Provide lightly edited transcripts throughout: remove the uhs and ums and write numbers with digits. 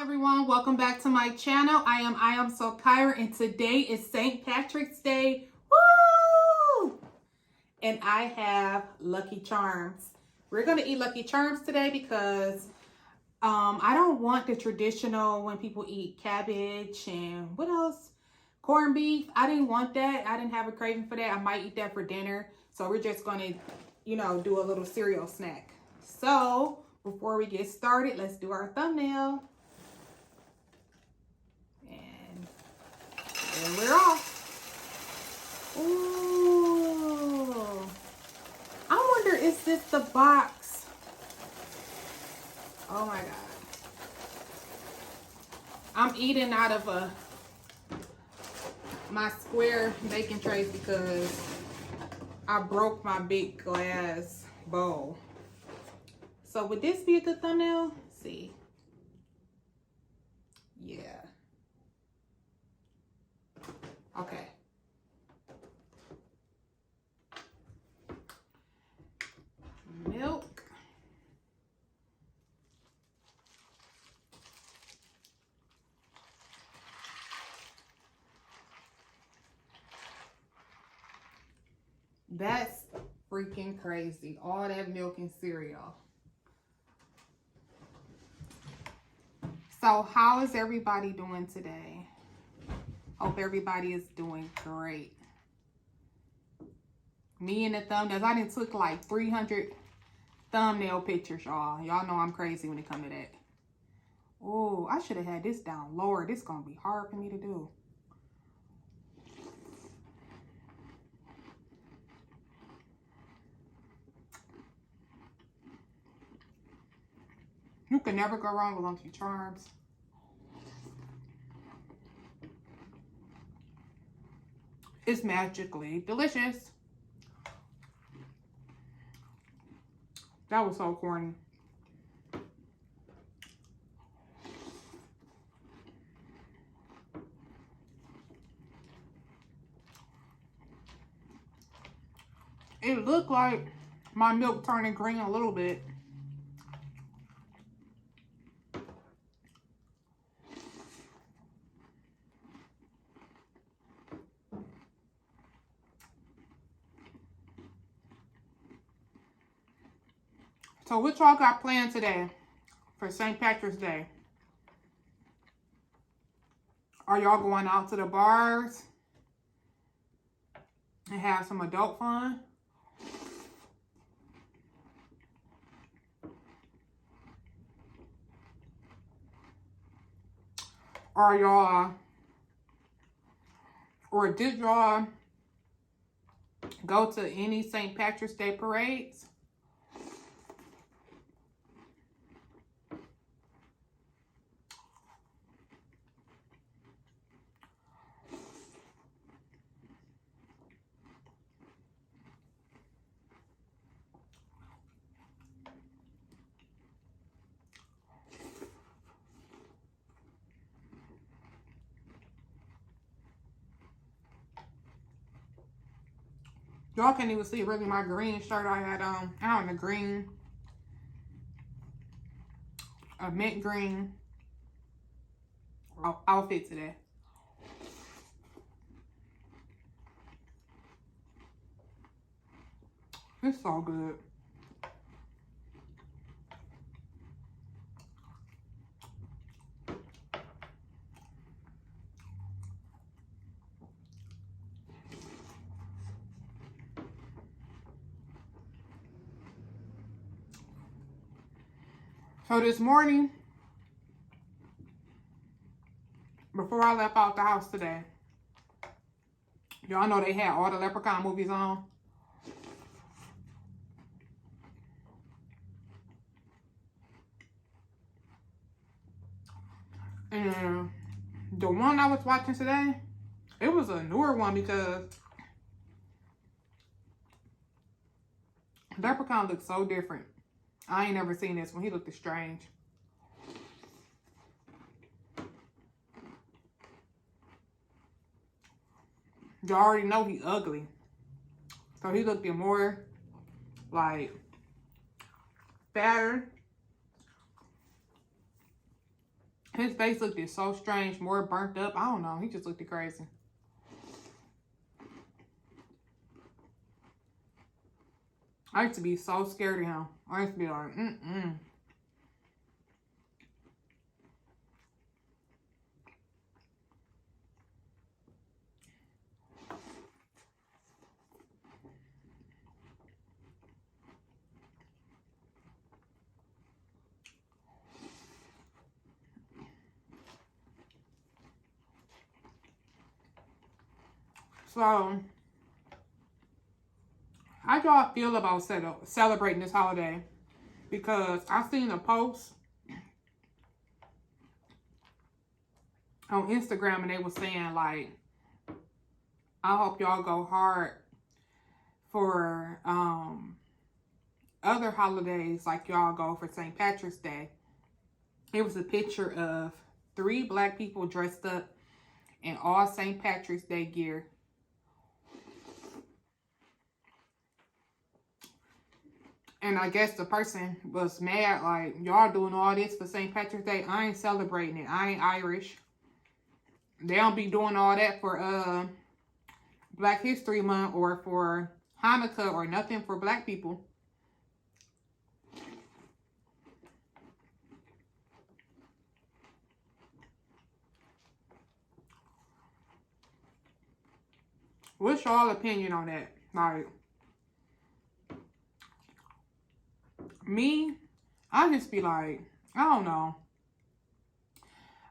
Everyone, welcome back to my channel. I am So Kyra, and today is St. Patrick's Day. Woo! And I have Lucky Charms. We're gonna eat Lucky Charms today because I don't want the traditional when people eat cabbage and what else? Corned beef. I didn't want that. I didn't have a craving for that. I might eat that for dinner. So we're just gonna, do a little cereal snack. So before we get started, let's do our thumbnail. And we're off. Ooh. I wonder, is this the box? Oh my God. I'm eating out of my square baking trays because I broke my big glass bowl. So would this be a good thumbnail? Let's see. Yeah. Okay. Milk. That's freaking crazy. All that milk and cereal. So how is everybody doing today? Hope everybody is doing great. Me and the thumbnails. I done took like 300 thumbnail pictures, y'all. Y'all know I'm crazy when it comes to that. Oh, I should have had this down lower. This is going to be hard for me to do. You can never go wrong with Lucky Charms. It's magically delicious. That was so corny. It looked like my milk turning green a little bit. So what y'all got planned today for St. Patrick's Day? Are y'all going out to the bars and have some adult fun? Are y'all, or did y'all go to any St. Patrick's Day parades? Y'all can't even see really my green shirt I had on. I had a green, a mint green outfit today. It's so good. So this morning, before I left out the house today, y'all know they had all the Leprechaun movies on. And the one I was watching today, it was a newer one because Leprechaun looks so different. I ain't never seen this one. He looked strange. You already know he ugly. So he looked more like fatter His face looked so strange, more burnt up. I don't know. He just looked crazy. I used to be so scared of him. I used to be like, mm-mm. So, how y'all feel about celebrating this holiday? Because I seen a post on Instagram and they were saying like, I hope y'all go hard for other holidays like y'all go for St. Patrick's Day. It was a picture of 3 black people dressed up in all St. Patrick's Day gear. And I guess the person was mad, like, y'all doing all this for St. Patrick's Day. I ain't celebrating it. I ain't Irish. They don't be doing all that for Black History Month or for Hanukkah or nothing for black people. What's y'all opinion on that? Like, me, I just be like, I don't know.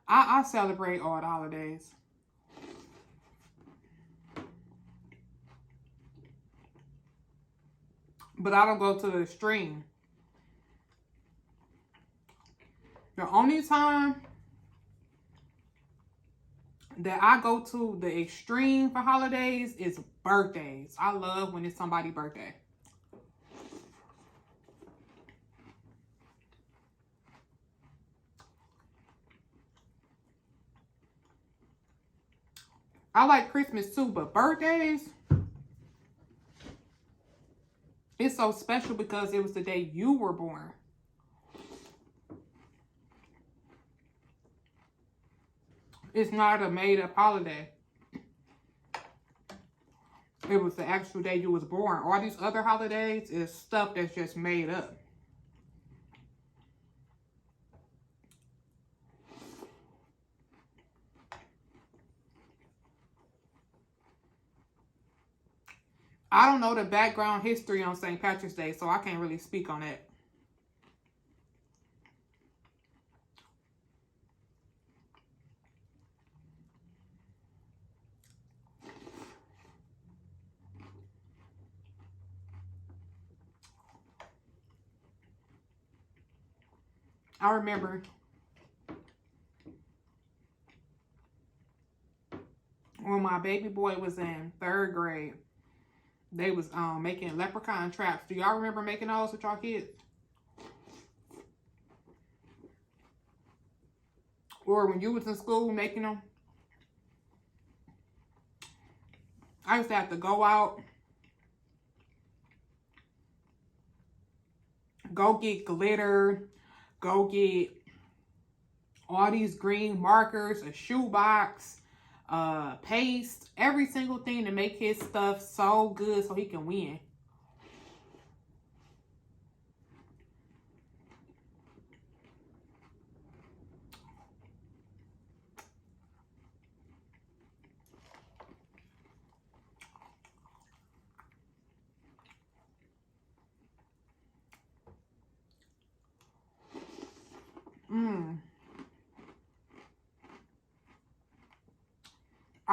I celebrate all the holidays. But I don't go to the extreme. The only time that I go to the extreme for holidays is birthdays. I love when it's somebody's birthday. I like Christmas too, but birthdays, it's so special because it was the day you were born. It's not a made-up holiday. It was the actual day you was born. All these other holidays is stuff that's just made up. I don't know the background history on St. Patrick's Day, so I can't really speak on that. I remember when my baby boy was in 3rd grade, they was making leprechaun traps. Do y'all remember making those with y'all kids? Or when you was in school making them? I used to have to go out, go get glitter, go get all these green markers, a shoebox, paste, every single thing to make his stuff so good so he can win.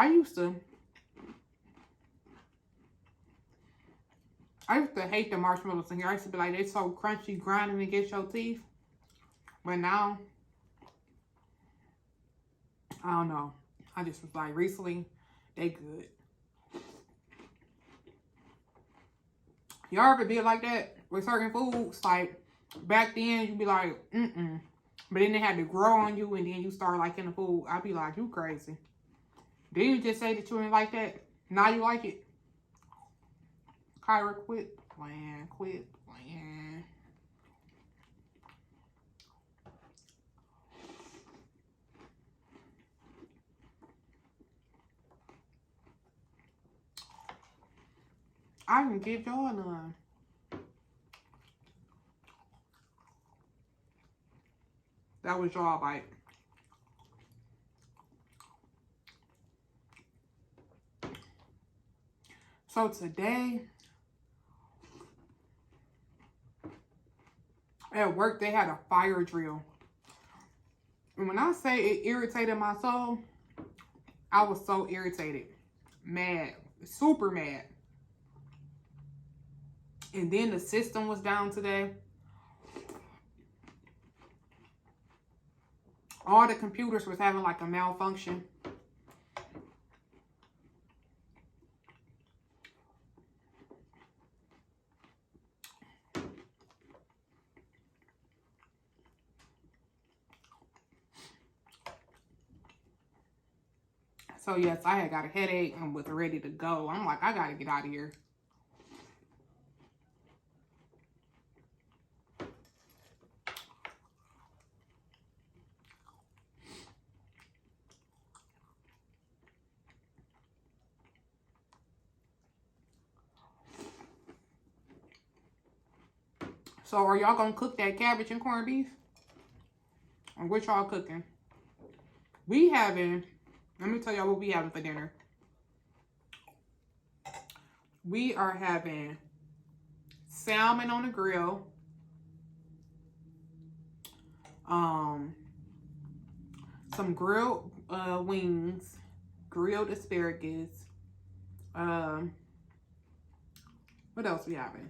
I used to hate the marshmallows in here. I used to be like, they're so crunchy, grinding against your teeth. But now, I don't know. I just was like, recently, they good. Y'all ever be like that with certain foods? Like, back then, you'd be like, mm-mm. But then they had to grow on you, and then you start liking the food. I'd be like, you crazy. Didn't you just say that you didn't like that? Now you like it? Kyra, quit playing. Quit playing. I didn't give y'all none. That was y'all bite. So today, at work, they had a fire drill. And when I say it irritated my soul, I was so irritated. Mad. Super mad. And then the system was down today. All the computers was having like a malfunction. So yes, I had got a headache and was ready to go. I'm like, I gotta get out of here. So are y'all gonna cook that cabbage and corned beef? Or what y'all cooking? We having, let me tell y'all what we having for dinner. We are having salmon on the grill. Some grilled wings, grilled asparagus. What else we having?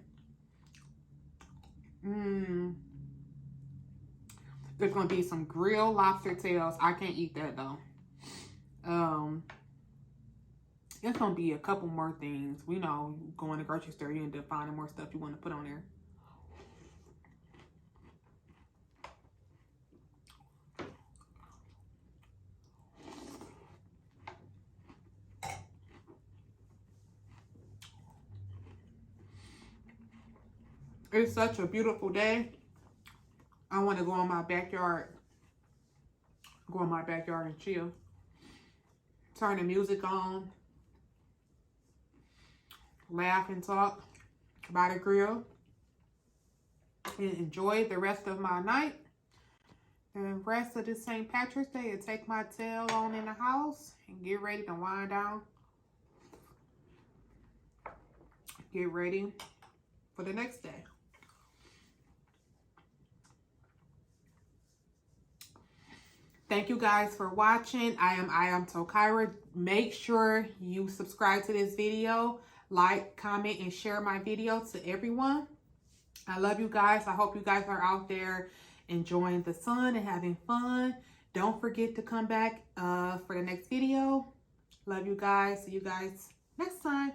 There's gonna be some grilled lobster tails. I can't eat that though. It's gonna be a couple more things. We know going to the grocery store, you end up finding more stuff you want to put on there. It's such a beautiful day. I want to go in my backyard. Go in my backyard and chill. Turn the music on. Laugh and talk by the grill. And enjoy the rest of my night. And rest of this St. Patrick's Day and take my tail on in the house and get ready to wind down. Get ready for the next day. Thank you guys for watching. I am Tokyra. Make sure you subscribe to this video, like, comment, and share my video to everyone. I love you guys. I hope you guys are out there enjoying the sun and having fun. Don't forget to come back for the next video. Love you guys. See you guys next time.